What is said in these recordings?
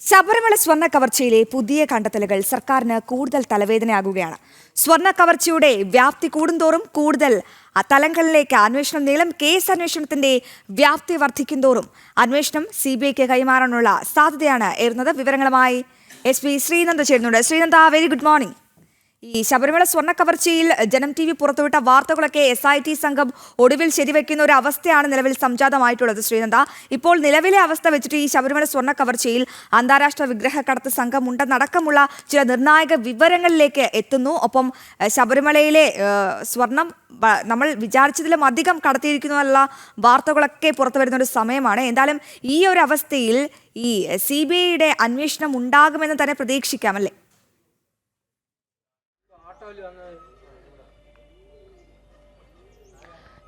ശബരിമല സ്വർണ്ണ കവർച്ചയിലെ പുതിയ കണ്ടെത്തലുകൾ സർക്കാരിന് കൂടുതൽ തലവേദനയാകുകയാണ്. സ്വർണ്ണ കവർച്ചയുടെ വ്യാപ്തി കൂടുന്തോറും കൂടുതൽ തലങ്ങളിലേക്ക് അന്വേഷണം നീളും. കേസ് അന്വേഷണത്തിന്റെ വ്യാപ്തി വർദ്ധിക്കുന്തോറും അന്വേഷണം CBIക്ക് കൈമാറാനുള്ള സാധ്യതയാണ് ഏറുന്നത്. വിവരങ്ങളുമായി SP ശ്രീനന്ദ ചേരുന്നുണ്ട്. Sreenanda, very good morning. ഈ ശബരിമല സ്വർണ്ണ കവർച്ചയിൽ ജനം TV പുറത്തുവിട്ട വാർത്തകളൊക്കെ SIT സംഘം ഒടുവിൽ ശരിവെക്കുന്ന ഒരു അവസ്ഥയാണ് നിലവിൽ സംജാതമായിട്ടുള്ളത്. ശ്രീനന്ദ, ഇപ്പോൾ നിലവിലെ അവസ്ഥ വെച്ചിട്ട് ഈ ശബരിമല സ്വർണ്ണ കവർച്ചയിൽ അന്താരാഷ്ട്ര വിഗ്രഹക്കടത്ത് സംഘം ഉണ്ടെന്നടക്കമുള്ള ചില നിർണായക വിവരങ്ങളിലേക്ക് എത്തുന്നു. ഒപ്പം ശബരിമലയിലെ സ്വർണം നമ്മൾ വിചാരിച്ചതിലും അധികം കടത്തിയിരിക്കുന്നതിനുള്ള വാർത്തകളൊക്കെ പുറത്തു വരുന്ന ഒരു സമയമാണ്. എന്തായാലും ഈ ഒരു അവസ്ഥയിൽ ഈ CBIയുടെ അന്വേഷണം ഉണ്ടാകുമെന്ന് തന്നെ പ്രതീക്ഷിക്കാമല്ലേ?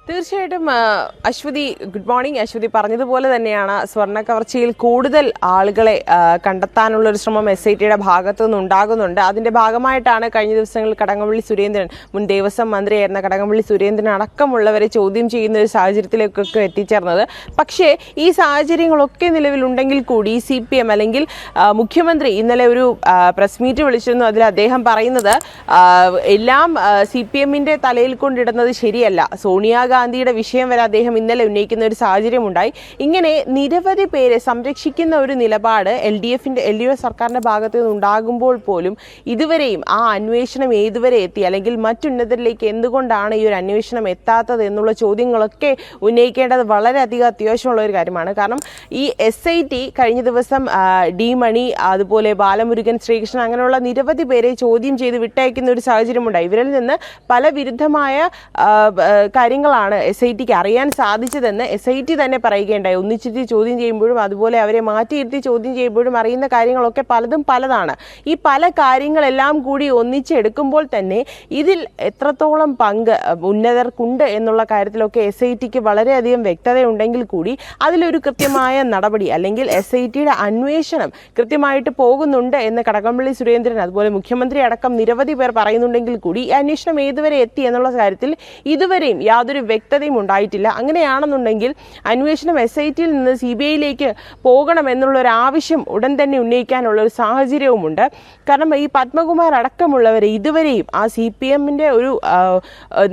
തീർച്ചയായിട്ടും അശ്വതി, ഗുഡ് മോർണിംഗ്. അശ്വതി പറഞ്ഞതുപോലെ തന്നെയാണ് സ്വർണ്ണ കവർച്ചയിൽ കൂടുതൽ ആളുകളെ കണ്ടെത്താനുള്ളൊരു ശ്രമം SITയുടെ ഭാഗത്തു നിന്നുണ്ടാകുന്നുണ്ട്. അതിൻ്റെ ഭാഗമായിട്ടാണ് കഴിഞ്ഞ ദിവസങ്ങളിൽ കടകംപള്ളി സുരേന്ദ്രൻ, മുൻ ദേവസ്വം മന്ത്രിയായിരുന്ന കടകംപള്ളി സുരേന്ദ്രൻ അടക്കമുള്ളവരെ ചോദ്യം ചെയ്യുന്ന ഒരു സാഹചര്യത്തിലേക്കൊക്കെ എത്തിച്ചേർന്നത്. പക്ഷേ ഈ സാഹചര്യങ്ങളൊക്കെ നിലവിലുണ്ടെങ്കിൽ കൂടി CPM അല്ലെങ്കിൽ മുഖ്യമന്ത്രി ഇന്നലെ ഒരു പ്രസ് മീറ്റ് വിളിച്ചിരുന്നു. അതിൽ അദ്ദേഹം പറയുന്നത് എല്ലാം CPMന്റെ തലയിൽ കൊണ്ടിടുന്നത് ശരിയല്ല. സോണിയാഗാന്ധിയുടെ വിഷയം വരെ അദ്ദേഹം ഇന്നലെ ഉന്നയിക്കുന്ന ഒരു സാഹചര്യമുണ്ടായി. ഇങ്ങനെ നിരവധി പേരെ സംരക്ഷിക്കുന്ന ഒരു നിലപാട് LDF സർക്കാരിന്റെ ഭാഗത്തു നിന്നുണ്ടാകുമ്പോൾ പോലും ഇതുവരെയും ആ അന്വേഷണം ഏതുവരെ എത്തി, അല്ലെങ്കിൽ മറ്റുന്നതരിലേക്ക് എന്തുകൊണ്ടാണ് ഈ ഒരു അന്വേഷണം എത്താത്തത് എന്നുള്ള ചോദ്യങ്ങളൊക്കെ ഉന്നയിക്കേണ്ടത് വളരെയധികം അത്യാവശ്യമുള്ള ഒരു കാര്യമാണ്. കാരണം ഈ SIT കഴിഞ്ഞ ദിവസം D മണി, അതുപോലെ ബാലമുരുകൻ, ശ്രീകൃഷ്ണൻ, അങ്ങനെയുള്ള നിരവധി പേരെ ചോദ്യം ചെയ്ത് വിട്ടയക്കുന്ന ഒരു സാഹചര്യമുണ്ടായി. ഇവരിൽ നിന്ന് പല വിരുദ്ധമായ കാര്യങ്ങളാണ് SITക്ക് അറിയാൻ സാധിച്ചതെന്ന് SIT തന്നെ പറയുകയുണ്ടായി. ഒന്നിച്ചിട്ട് ചോദ്യം ചെയ്യുമ്പോഴും അതുപോലെ അവരെ മാറ്റിയിരുത്തി ചോദ്യം ചെയ്യുമ്പോഴും അറിയുന്ന കാര്യങ്ങളൊക്കെ പലതും പലതാണ്. ഈ പല കാര്യങ്ങളെല്ലാം കൂടി ഒന്നിച്ചെടുക്കുമ്പോൾ തന്നെ ഇതിൽ എത്രത്തോളം പങ്ക് ഉന്നതർക്കുണ്ട് എന്നുള്ള കാര്യത്തിലൊക്കെ SITക്ക് വളരെയധികം വ്യക്തതയുണ്ടെങ്കിൽ കൂടി അതിലൊരു കൃത്യമായ നടപടി അല്ലെങ്കിൽ SITയുടെ അന്വേഷണം കൃത്യമായിട്ട് പോകുന്നുണ്ട് എന്ന് കടകംപള്ളി സുരേന്ദ്രൻ അതുപോലെ മുഖ്യമന്ത്രി അടക്കം നിരവധി പേർ പറയുന്നുണ്ടെങ്കിൽ കൂടി ഈ അന്വേഷണം ഏതുവരെ എത്തി എന്നുള്ള കാര്യത്തിൽ ഇതുവരെയും യാതൊരു വ്യക്തതയും ഉണ്ടായിട്ടില്ല. അങ്ങനെയാണെന്നുണ്ടെങ്കിൽ അന്വേഷണം SITയിൽ നിന്ന് CBIയിലേക്ക് പോകണമെന്നുള്ളൊരു ആവശ്യം ഉടൻ തന്നെ ഉന്നയിക്കാനുള്ള ഒരു സാഹചര്യവുമുണ്ട്. കാരണം ഈ പത്മകുമാർ അടക്കമുള്ളവരെ ഇതുവരെയും ആ CPMന്റെ ഒരു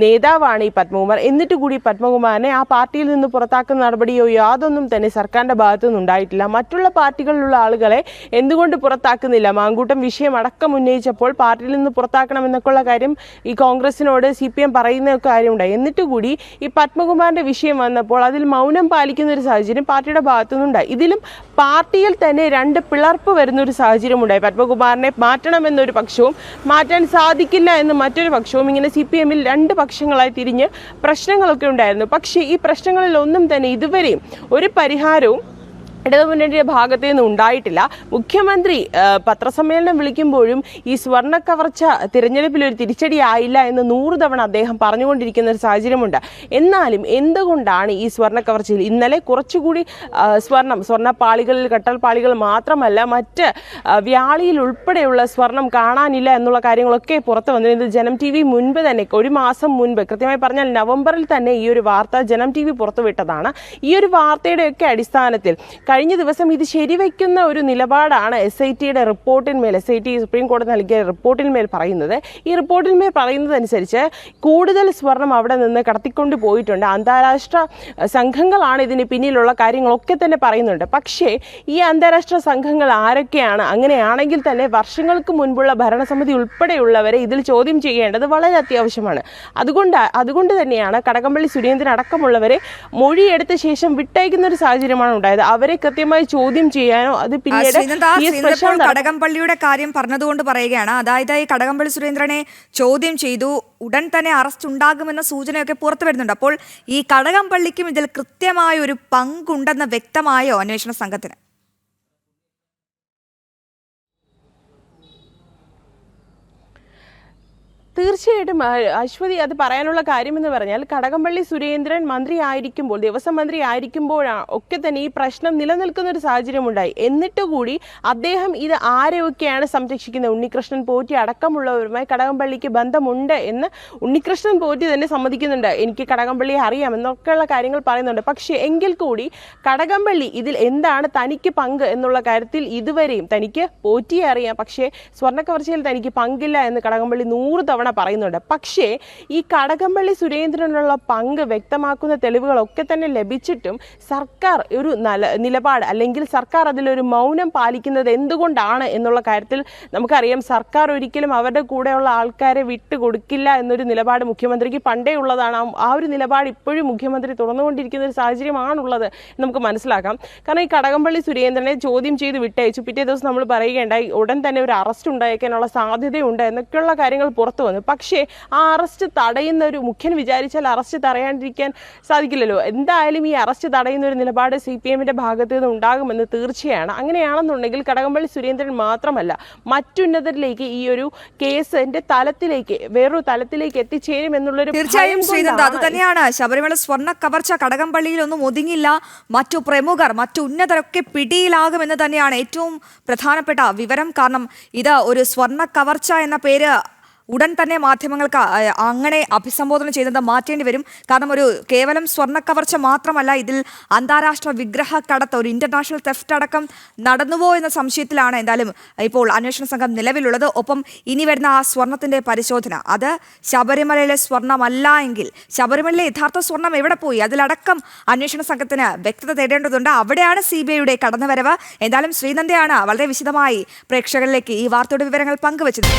നേതാവാണ് ഈ പത്മകുമാർ. എന്നിട്ട് കൂടി പത്മകുമാറിനെ ആ പാർട്ടിയിൽ നിന്ന് പുറത്താക്കുന്ന നടപടിയോ യാതൊന്നും തന്നെ സർക്കാരിന്റെ ഭാഗത്തു നിന്നുണ്ടായിട്ടില്ല. മറ്റുള്ള പാർട്ടികളിലുള്ള ആളുകളെ എന്തുകൊണ്ട് പുറത്താക്കുന്നില്ല? മാങ്കൂട്ടം വിഷയം അടക്കം ഉന്നയിച്ചപ്പോൾ പാർട്ടിയിൽ നിന്ന് പുറത്താക്കണമെന്നൊക്കെയുള്ള കാര്യം ഈ കോൺഗ്രസിനോട് CPM പറയുന്ന കാര്യമുണ്ടായി. എന്നിട്ട് കൂടി ഈ പത്മകുമാറിന്റെ വിഷയം വന്നപ്പോൾ അതിൽ മൗനം പാലിക്കുന്ന ഒരു സാഹചര്യം പാർട്ടിയുടെ ഭാഗത്തു നിന്നുണ്ടായി. ഇതിലും പാർട്ടിയിൽ തന്നെ രണ്ട് പിളർപ്പ് വരുന്ന ഒരു സാഹചര്യം ഉണ്ടായി. പത്മകുമാറിനെ മാറ്റണമെന്നൊരു പക്ഷവും മാറ്റാൻ സാധിക്കില്ല എന്ന് മറ്റൊരു പക്ഷവും, ഇങ്ങനെ CPMൽ രണ്ട് പക്ഷങ്ങളായി തിരിഞ്ഞ് പ്രശ്നങ്ങളൊക്കെ ഉണ്ടായിരുന്നു. പക്ഷേ ഈ പ്രശ്നങ്ങളിൽ ഒന്നും തന്നെ ഇതുവരെയും ഒരു പരിഹാരവും ഇടതുമുന്നണിയുടെ ഭാഗത്തു നിന്ന് ഉണ്ടായിട്ടില്ല. മുഖ്യമന്ത്രി പത്രസമ്മേളനം വിളിക്കുമ്പോഴും ഈ സ്വർണ്ണ കവർച്ച തിരഞ്ഞെടുപ്പിൽ ഒരു തിരിച്ചടിയായില്ല എന്ന് 100 തവണ അദ്ദേഹം പറഞ്ഞുകൊണ്ടിരിക്കുന്ന ഒരു സാഹചര്യമുണ്ട്. എന്നാലും എന്തുകൊണ്ടാണ് ഈ സ്വർണ്ണ കവർച്ചയിൽ ഇന്നലെ കുറച്ചുകൂടി സ്വർണ്ണപ്പാളികളിൽ, കട്ടൽപ്പാളികൾ മാത്രമല്ല മറ്റ് വ്യാളിയിൽ ഉൾപ്പെടെയുള്ള സ്വർണം കാണാനില്ല എന്നുള്ള കാര്യങ്ങളൊക്കെ പുറത്തു വന്നിരുന്നത് ജനം TV മുൻപ് തന്നെ, ഒരു മാസം മുൻപ്, കൃത്യമായി പറഞ്ഞാൽ നവംബറിൽ തന്നെ ഈ ഒരു വാർത്ത ജനം TV പുറത്തുവിട്ടതാണ്. ഈ ഒരു വാർത്തയുടെയൊക്കെ അടിസ്ഥാനത്തിൽ കഴിഞ്ഞ ദിവസം ഇത് ശരിവയ്ക്കുന്ന ഒരു നിലപാടാണ് SITയുടെ റിപ്പോർട്ടിന്മേൽ, SIT സുപ്രീം കോടതി നൽകിയ റിപ്പോർട്ടിന്മേൽ പറയുന്നത്. ഈ റിപ്പോർട്ടിന്മേൽ പറയുന്നതനുസരിച്ച് കൂടുതൽ സ്വർണം അവിടെ നിന്ന് കടത്തിക്കൊണ്ട് പോയിട്ടുണ്ട്. അന്താരാഷ്ട്ര സംഘങ്ങളാണ് ഇതിന് പിന്നിലുള്ള കാര്യങ്ങളൊക്കെ തന്നെ പറയുന്നുണ്ട്. പക്ഷേ ഈ അന്താരാഷ്ട്ര സംഘങ്ങൾ ആരൊക്കെയാണ്? അങ്ങനെയാണെങ്കിൽ തന്നെ വർഷങ്ങൾക്ക് മുൻപുള്ള ഭരണസമിതി ഉൾപ്പെടെയുള്ളവരെ ഇതിൽ ചോദ്യം ചെയ്യേണ്ടത് വളരെ അത്യാവശ്യമാണ്. അതുകൊണ്ട് തന്നെയാണ് കടകംപള്ളി സുരേന്ദ്രൻ അടക്കമുള്ളവരെ മൊഴിയെടുത്ത ശേഷം വിട്ടയക്കുന്ന ഒരു സാഹചര്യമാണ് ഉണ്ടായത്. അവരെ കൃത്യമായി ചോദ്യം ചെയ്യാനോ അത് പിന്നീട് കടകംപള്ളിയുടെ കാര്യം പറഞ്ഞതുകൊണ്ട് പറയുകയാണ്. അതായത് ഈ കടകംപള്ളി സുരേന്ദ്രനെ ചോദ്യം ചെയ്തു, ഉടൻ തന്നെ അറസ്റ്റ് ഉണ്ടാകുമെന്ന സൂചനയൊക്കെ പുറത്തു വരുന്നുണ്ട്. അപ്പോൾ ഈ കടകംപള്ളിക്കും ഇതിൽ കൃത്യമായ ഒരു പങ്കുണ്ടെന്ന് വ്യക്തമായോ അന്വേഷണ സംഘത്തിന്? തീർച്ചയായിട്ടും അശ്വതി അത് പറയാനുള്ള കാര്യമെന്ന് പറഞ്ഞാൽ കടകംപള്ളി സുരേന്ദ്രൻ മന്ത്രി ആയിരിക്കുമ്പോൾ, ദേവസ്വം മന്ത്രി ആയിരിക്കുമ്പോഴാണ് ഒക്കെ തന്നെ ഈ പ്രശ്നം നിലനിൽക്കുന്ന ഒരു സാഹചര്യം ഉണ്ടായി. എന്നിട്ട് കൂടി അദ്ദേഹം ഇത് ആരെയൊക്കെയാണ് സംരക്ഷിക്കുന്നത്, ഉണ്ണികൃഷ്ണൻ പോറ്റി അടക്കമുള്ളവരുമായി കടകംപള്ളിക്ക് ബന്ധമുണ്ട് എന്ന് ഉണ്ണികൃഷ്ണൻ പോറ്റി തന്നെ സമ്മതിക്കുന്നുണ്ട്. എനിക്ക് കടകംപള്ളിയെ അറിയാം എന്നൊക്കെയുള്ള കാര്യങ്ങൾ പറയുന്നുണ്ട്. പക്ഷേ എങ്കിൽ കൂടി കടകംപള്ളി ഇതിൽ എന്താണ് തനിക്ക് പങ്ക് എന്നുള്ള കാര്യത്തിൽ ഇതുവരെയും തനിക്ക് പോറ്റിയെ അറിയാം, പക്ഷേ സ്വർണ്ണക്കവർച്ചയിൽ തനിക്ക് പങ്കില്ല എന്ന് കടകംപള്ളി 100 തവണ പറയുന്നുണ്ട്. പക്ഷേ ഈ കടകംപള്ളി സുരേന്ദ്രനുള്ള പങ്ക് വ്യക്തമാക്കുന്ന തെളിവുകളൊക്കെ തന്നെ ലഭിച്ചിട്ടും സർക്കാർ ഒരു നിലപാട് അല്ലെങ്കിൽ സർക്കാർ അതിലൊരു മൗനം പാലിക്കുന്നത് എന്തുകൊണ്ടാണ് എന്നുള്ള കാര്യത്തിൽ നമുക്കറിയാം. സർക്കാർ ഒരിക്കലും അവരുടെ കൂടെയുള്ള ആൾക്കാരെ വിട്ടുകൊടുക്കില്ല എന്നൊരു നിലപാട് മുഖ്യമന്ത്രിക്ക് പണ്ടേ ഉള്ളതാണ്. ആ ഒരു നിലപാട് ഇപ്പോഴും മുഖ്യമന്ത്രി തുറന്നുകൊണ്ടിരിക്കുന്ന ഒരു സാഹചര്യമാണുള്ളത് നമുക്ക് മനസ്സിലാക്കാം. കാരണം ഈ കടകംപള്ളി സുരേന്ദ്രനെ ചോദ്യം ചെയ്ത് വിട്ടയച്ചു. പിറ്റേ ദിവസം നമ്മൾ പറയുകയുണ്ടായി ഉടൻ തന്നെ ഒരു അറസ്റ്റ് ഉണ്ടായേക്കാനുള്ള സാധ്യതയുണ്ട് എന്നൊക്കെയുള്ള കാര്യങ്ങൾ പുറത്തു വന്നു. പക്ഷേ ആ അറസ്റ്റ് തടയുന്ന ഒരു മുഖ്യൻ വിചാരിച്ചാൽ അറസ്റ്റ് തടയാണ്ടിരിക്കാൻ സാധിക്കില്ലല്ലോ. എന്തായാലും ഈ അറസ്റ്റ് തടയുന്ന ഒരു നിലപാട് CPM-ന്റെ ഭാഗത്തു നിന്ന് ഉണ്ടാകുമെന്ന് തീർച്ചയാണ്. അങ്ങനെയാണെന്നുണ്ടെങ്കിൽ കടകംപള്ളി സുരേന്ദ്രൻ മാത്രമല്ല മറ്റുന്നതരിലേക്ക് ഈ ഒരു കേസിന്റെ തലത്തിലേക്ക് വേറൊരു തലത്തിലേക്ക് എത്തിച്ചേരും എന്നുള്ളൊരു തീർച്ചയായും ശ്രീനന്ദ അത് തന്നെയാണ്. ശബരിമല സ്വർണ്ണ കവർച്ച കടകംപള്ളിയിലൊന്നും ഒതുങ്ങില്ല, മറ്റു പ്രമുഖർ മറ്റു ഉന്നതരൊക്കെ പിടിയിലാകുമെന്ന് തന്നെയാണ് ഏറ്റവും പ്രധാനപ്പെട്ട വിവരം. കാരണം ഇത് ഒരു സ്വർണ്ണ കവർച്ച എന്ന പേര് ഉടൻ തന്നെ മാധ്യമങ്ങൾക്ക് അങ്ങനെ അഭിസംബോധന ചെയ്യുന്നത് മാറ്റേണ്ടി വരും. കാരണം ഒരു കേവലം സ്വർണ്ണ കവർച്ച മാത്രമല്ല, ഇതിൽ അന്താരാഷ്ട്ര വിഗ്രഹ കടത്ത്, ഒരു ഇന്റർനാഷണൽ തെഫ്റ്റ് അടക്കം നടന്നുവോ എന്ന സംശയത്തിലാണ് എന്തായാലും ഇപ്പോൾ അന്വേഷണ സംഘം നിലവിലുള്ളത്. ഒപ്പം ഇനി വരുന്ന ആ സ്വർണത്തിന്റെ പരിശോധന, അത് ശബരിമലയിലെ സ്വർണ്ണമല്ല എങ്കിൽ ശബരിമലയിലെ യഥാർത്ഥ സ്വർണം എവിടെ പോയി, അതിലടക്കം അന്വേഷണ സംഘത്തിന് വ്യക്തത തേടേണ്ടതുണ്ട്. അവിടെയാണ് CBIയുടെ കടന്നുവരവ്. എന്തായാലും ശ്രീനന്ദയാണ് വളരെ വിശദമായി പ്രേക്ഷകരിലേക്ക് ഈ വാർത്തയുടെ വിവരങ്ങൾ പങ്കുവച്ചത്.